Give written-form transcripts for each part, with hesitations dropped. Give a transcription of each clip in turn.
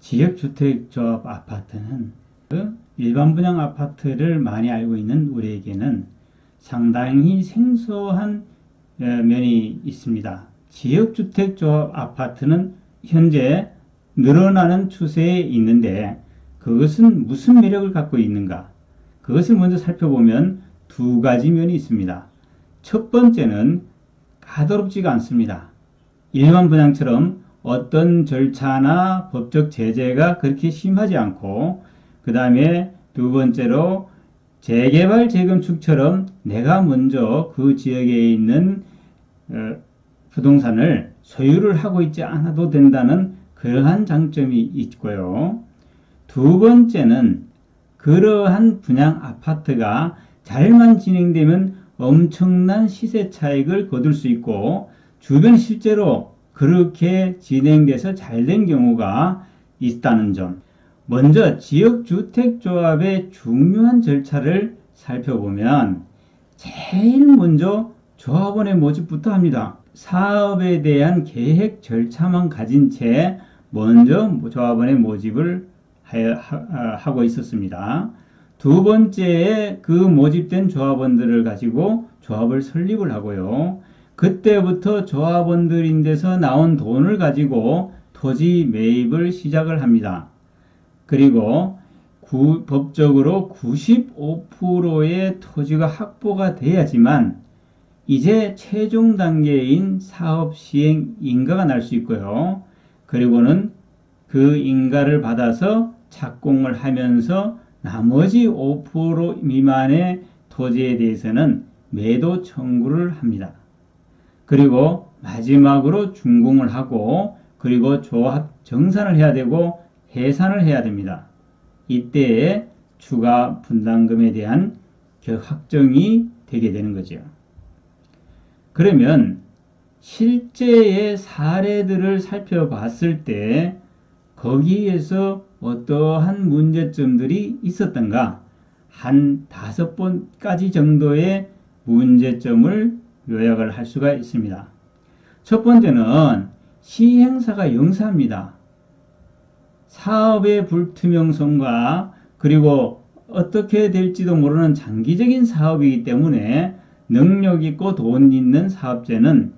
지역주택조합 아파트는 일반 분양 아파트를 많이 알고 있는 우리에게는 상당히 생소한 면이 있습니다. 지역주택조합 아파트는 현재 늘어나는 추세에 있는데 그것은 무슨 매력을 갖고 있는가? 그것을 먼저 살펴보면 두 가지 면이 있습니다. 첫 번째는 까다롭지가 않습니다. 일반 분양처럼 어떤 절차나 법적 제재가 그렇게 심하지 않고, 그 다음에 두 번째로 재개발 재건축처럼 내가 먼저 그 지역에 있는 부동산을 소유를 하고 있지 않아도 된다는 그러한 장점이 있고요. 두 번째는 그러한 분양 아파트가 잘만 진행되면 엄청난 시세 차익을 거둘 수 있고, 주변 실제로 그렇게 진행돼서 잘 된 경우가 있다는 점. 먼저 지역주택조합의 중요한 절차를 살펴보면 제일 먼저 조합원의 모집부터 합니다. 사업에 대한 계획 절차만 가진 채 먼저 조합원의 모집을 하고 있었습니다. 두 번째에 그 모집된 조합원들을 가지고 조합을 설립을 하고요. 그때부터 조합원들인데서 나온 돈을 가지고 토지 매입을 시작을 합니다. 그리고 법적으로 95%의 토지가 확보가 돼야지만 이제 최종 단계인 사업 시행 인가가 날 수 있고요. 그리고는 그 인가를 받아서 착공을 하면서 나머지 5% 미만의 토지에 대해서는 매도 청구를 합니다. 그리고 마지막으로 준공을 하고, 그리고 조합 정산을 해야 되고 해산을 해야 됩니다. 이때에 추가 분담금에 대한 확정이 되게 되는 거죠. 그러면 실제의 사례들을 살펴봤을 때 거기에서 어떠한 문제점들이 있었던가, 한 5번까지 정도의 문제점을 요약을 할 수가 있습니다. 첫 번째는 시행사가 영세합니다. 사업의 불투명성과 그리고 어떻게 될지도 모르는 장기적인 사업이기 때문에 능력 있고 돈 있는 사업자는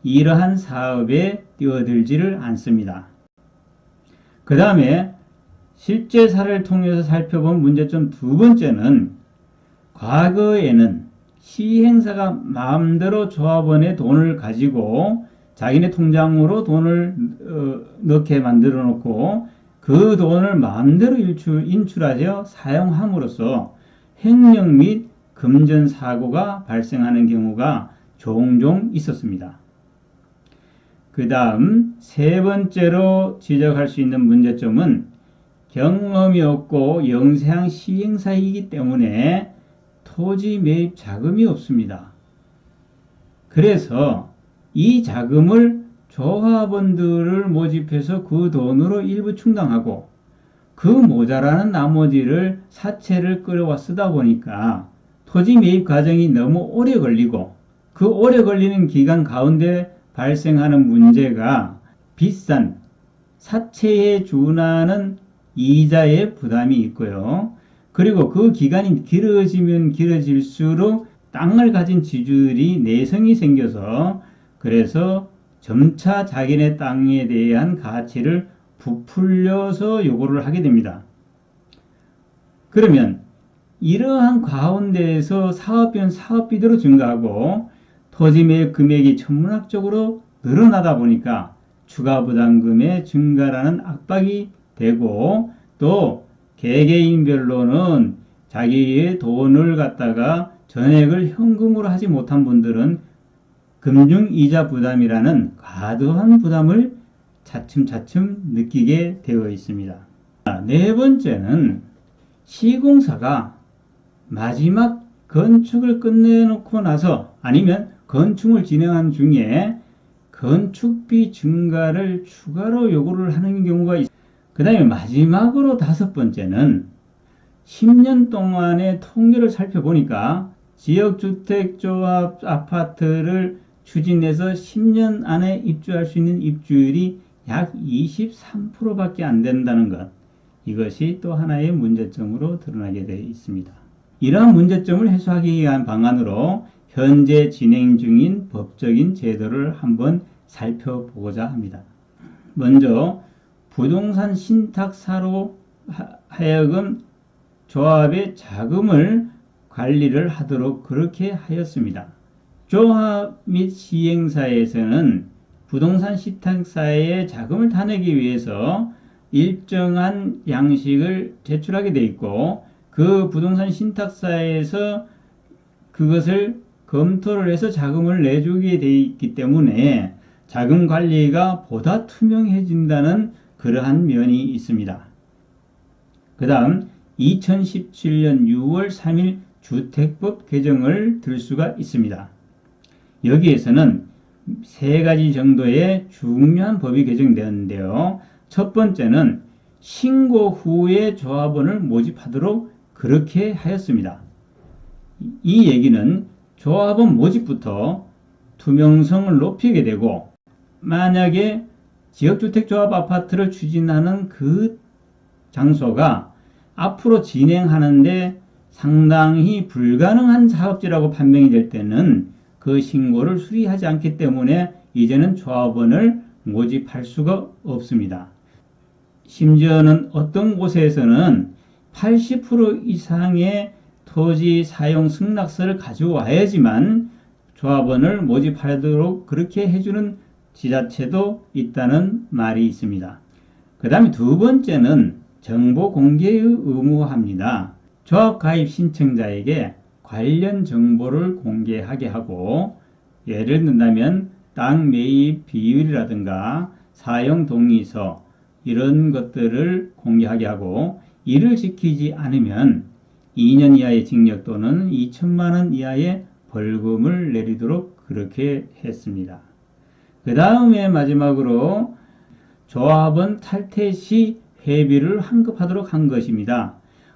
이러한 사업에 뛰어들지를 않습니다. 그 다음에 실제 사례를 통해서 살펴본 문제점 두 번째는, 과거에는 시행사가 마음대로 조합원의 돈을 가지고 자기네 통장으로 돈을 넣게 만들어 놓고 그 돈을 마음대로 인출하여 사용함으로써 횡령 및 금전 사고가 발생하는 경우가 종종 있었습니다. 그 다음 세 번째로 지적할 수 있는 문제점은 경험이 없고 영세한 시행사이기 때문에 토지 매입 자금이 없습니다. 그래서 이 자금을 조합원들을 모집해서 그 돈으로 일부 충당하고 그 모자라는 나머지를 사채를 끌어와 쓰다 보니까 토지 매입 과정이 너무 오래 걸리고, 그 오래 걸리는 기간 가운데 발생하는 문제가 비싼 사채에 준하는 이자의 부담이 있고요. 그리고 그 기간이 길어지면 길어질수록 땅을 가진 지주들이 내성이 생겨서, 그래서 점차 자기네 땅에 대한 가치를 부풀려서 요구를 하게 됩니다. 그러면 이러한 가운데에서 사업비도 증가하고 토지 매입 금액이 천문학적으로 늘어나다 보니까 추가 부담금의 증가라는 압박이 되고, 또 개개인별로는 자기의 돈을 갖다가 전액을 현금으로 하지 못한 분들은 금융이자 부담이라는 과도한 부담을 차츰차츰 느끼게 되어 있습니다. 네 번째는 시공사가 마지막 건축을 끝내놓고 나서 아니면 건축을 진행한 중에 건축비 증가를 추가로 요구를 하는 경우가 있습니다. 그 다음에 마지막으로 다섯 번째는 10년 동안의 통계를 살펴보니까 지역주택조합 아파트를 추진해서 10년 안에 입주할 수 있는 입주율이 약 23%밖에 안 된다는 것. 이것이 또 하나의 문제점으로 드러나게 되어 있습니다. 이러한 문제점을 해소하기 위한 방안으로 현재 진행 중인 법적인 제도를 한번 살펴보고자 합니다. 먼저 부동산 신탁사로 하여금 조합의 자금을 관리를 하도록 그렇게 하였습니다. 조합 및 시행사에서는 부동산 신탁사에 자금을 타내기 위해서 일정한 양식을 제출하게 되어 있고, 그 부동산 신탁사에서 그것을 검토를 해서 자금을 내주게 되어 있기 때문에 자금 관리가 보다 투명해진다는 그러한 면이 있습니다. 그 다음 2017년 6월 3일 주택법 개정을 들 수가 있습니다. 여기에서는 세 가지 정도의 중요한 법이 개정되었는데요. 첫 번째는 신고 후에 조합원을 모집하도록 그렇게 하였습니다. 이 얘기는 조합원 모집부터 투명성을 높이게 되고, 만약에 지역주택조합 아파트를 추진하는 그 장소가 앞으로 진행하는데 상당히 불가능한 사업지라고 판명이 될 때는 그 신고를 수리하지 않기 때문에 이제는 조합원을 모집할 수가 없습니다. 심지어는 어떤 곳에서는 80% 이상의 토지 사용 승낙서를 가져와야지만 조합원을 모집하도록 그렇게 해주는 지자체도 있다는 말이 있습니다. 그 다음에 두 번째는 정보 공개의 의무화입니다. 조합 가입 신청자에게 관련 정보를 공개하게 하고, 예를 든다면 땅 매입 비율이라든가 사용 동의서 이런 것들을 공개하게 하고, 이를 지키지 않으면 2년 이하의 징역 또는 2천만 원 이하의 벌금을 내리도록 그렇게 했습니다. 그 다음에 마지막으로 조합원 탈퇴 시 회비를 환급하도록 한 것입니다.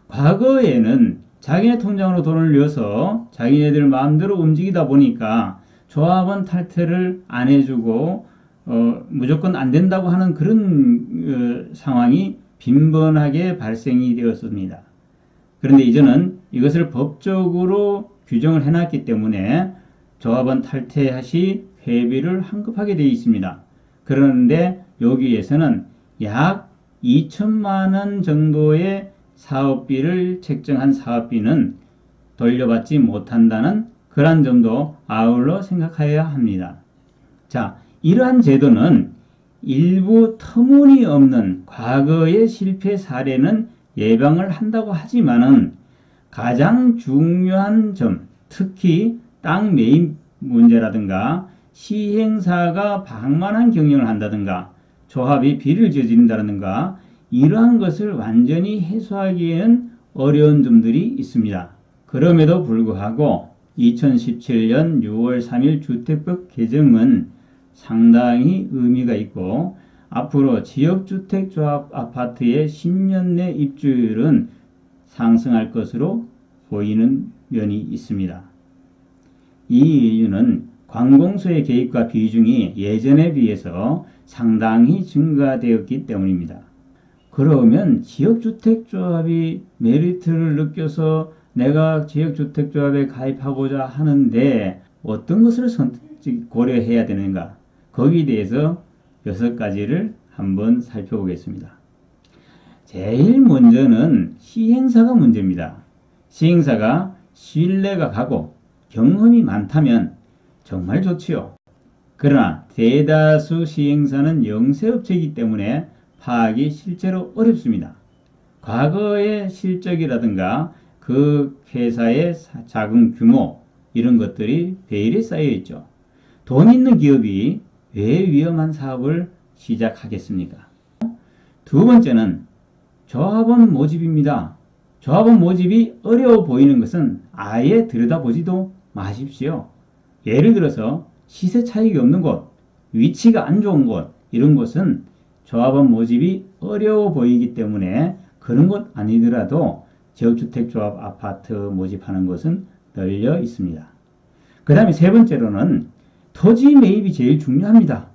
과거에는 자기네 통장으로 돈을 넣어서 자기네들 마음대로 움직이다 보니까 조합원 탈퇴를 안 해주고 무조건 안 된다고 하는 그런 상황이 빈번하게 발생이 되었습니다. 그런데 이제는 이것을 법적으로 규정을 해놨기 때문에 조합원 탈퇴 시 회비를 환급하게 되어 있습니다. 그런데 여기에서는 약 2천만 원 정도의 사업비를 책정한 사업비는 돌려받지 못한다는 그런 점도 아울러 생각해야 합니다. 자, 이러한 제도는 일부 터무니없는 과거의 실패 사례는 예방을 한다고 하지만은 가장 중요한 점, 특히 땅 매입 문제라든가 시행사가 방만한 경영을 한다든가 조합이 비리를 저지른다든가 이러한 것을 완전히 해소하기에는 어려운 점들이 있습니다. 그럼에도 불구하고 2017년 6월 3일 주택법 개정은 상당히 의미가 있고, 앞으로 지역주택조합 아파트의 10년 내 입주율은 상승할 것으로 보이는 면이 있습니다. 이 이유는 관공서의 개입과 비중이 예전에 비해서 상당히 증가되었기 때문입니다. 그러면 지역주택조합이 메리트를 느껴서 내가 지역주택조합에 가입하고자 하는데 어떤 것을 고려해야 되는가? 거기에 대해서 6가지를 한번 살펴보겠습니다. 제일 먼저는 시행사가 문제입니다. 시행사가 신뢰가 가고 경험이 많다면 정말 좋지요. 그러나 대다수 시행사는 영세업체이기 때문에 파악이 실제로 어렵습니다. 과거의 실적이라든가 그 회사의 자금 규모 이런 것들이 베일에 쌓여 있죠. 돈 있는 기업이 왜 위험한 사업을 시작하겠습니까? 두 번째는 조합원 모집입니다. 조합원 모집이 어려워 보이는 것은 아예 들여다보지도 마십시오. 예를 들어서 시세 차익이 없는 곳, 위치가 안 좋은 곳 이런 곳은 조합원 모집이 어려워 보이기 때문에 그런 곳 아니더라도 지역주택조합 아파트 모집하는 곳은 널려 있습니다. 그 다음에 세 번째로는 토지 매입이 제일 중요합니다.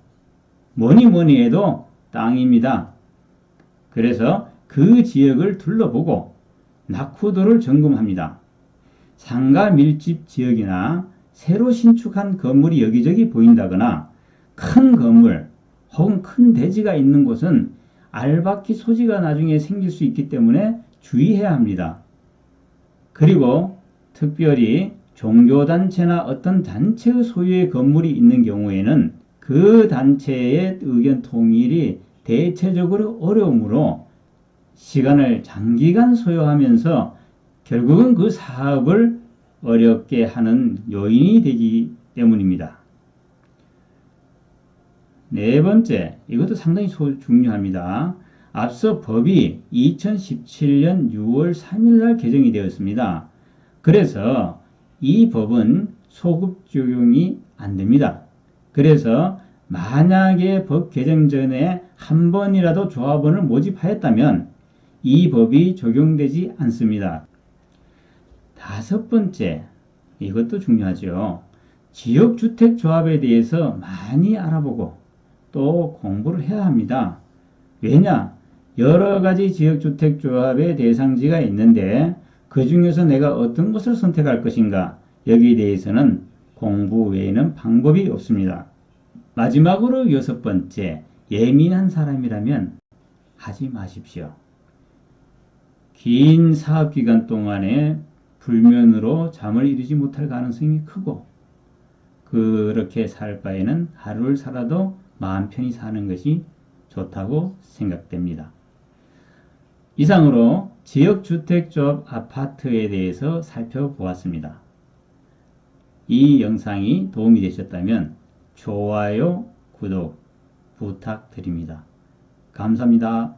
뭐니 해도 땅입니다. 그래서 그 지역을 둘러보고 낙후도를 점검합니다. 상가 밀집 지역이나 새로 신축한 건물이 여기저기 보인다거나 큰 건물 혹은 큰 대지가 있는 곳은 알박기 소지가 나중에 생길 수 있기 때문에 주의해야 합니다. 그리고 특별히 종교단체나 어떤 단체의 소유의 건물이 있는 경우에는 그 단체의 의견 통일이 대체적으로 어려우므로 시간을 장기간 소요하면서 결국은 그 사업을 어렵게 하는 요인이 되기 때문입니다. 네 번째, 이것도 상당히 중요합니다. 앞서 법이 2017년 6월 3일 날 개정이 되었습니다. 그래서 이 법은 소급 적용이 안 됩니다. 그래서 만약에 법 개정 전에 한 번이라도 조합원을 모집하였다면 이 법이 적용되지 않습니다. 다섯 번째, 이것도 중요하죠. 지역주택조합에 대해서 많이 알아보고 또 공부를 해야 합니다. 왜냐? 여러 가지 지역주택조합의 대상지가 있는데 그 중에서 내가 어떤 것을 선택할 것인가? 여기에 대해서는 공부 외에는 방법이 없습니다. 마지막으로 여섯 번째, 예민한 사람이라면 하지 마십시오. 긴 사업기간 동안에 불면으로 잠을 이루지 못할 가능성이 크고 그렇게 살 바에는 하루를 살아도 마음 편히 사는 것이 좋다고 생각됩니다. 이상으로 지역주택조합 아파트에 대해서 살펴보았습니다. 이 영상이 도움이 되셨다면 좋아요, 구독 부탁드립니다. 감사합니다.